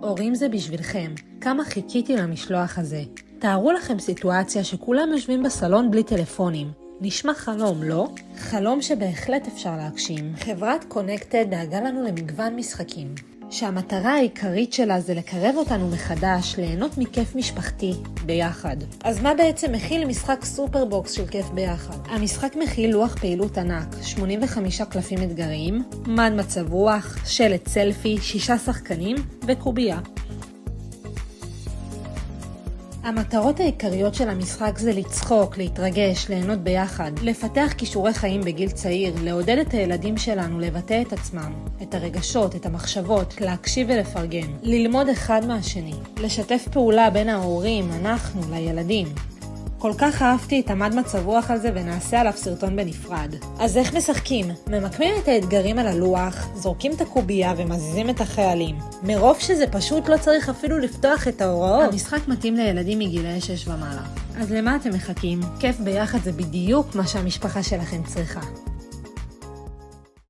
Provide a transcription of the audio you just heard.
הורים זה בשבילכם. כמה חיכיתי למשלוח הזה. תארו לכם סיטואציה שכולם יושבים בסלון בלי טלפונים. נשמע חלום, לא? חלום שבהחלט אפשר להגשים. חברת קונקטד דאגה לנו למגוון משחקים, שהמטרה העיקרית שלה זה לקרב אותנו מחדש, ליהנות מכיף משפחתי ביחד. אז מה בעצם מכיל משחק סופרבוקס של כיף ביחד? המשחק מכיל לוח פעילות ענק, 85 קלפים אתגריים, מד מצב רוח, שלט סלפי, 6 שחקנים וקובייה. המטרות העיקריות של המשחק זה לצחוק, להתרגש, ליהנות ביחד, לפתח כישורי חיים בגיל צעיר, לעודד את הילדים שלנו לבטא את עצמם, את הרגשות, את המחשבות, להקשיב ולפרגן, ללמוד אחד מהשני, לשתף פעולה בין ההורים, אנחנו, לילדים. כל כך אהבתי את המד מצב רוח על זה ונעשה עליו סרטון בנפרד. אז איך משחקים? ממקמים את האתגרים על הלוח, זורקים את הקובייה ומזיזים את החיילים. מרוב שזה פשוט לא צריך אפילו לפתוח את ההוראות. המשחק מתאים לילדים מגילי 6 ומעלה. אז למה אתם מחכים? כיף ביחד זה בדיוק מה שהמשפחה שלכם צריכה.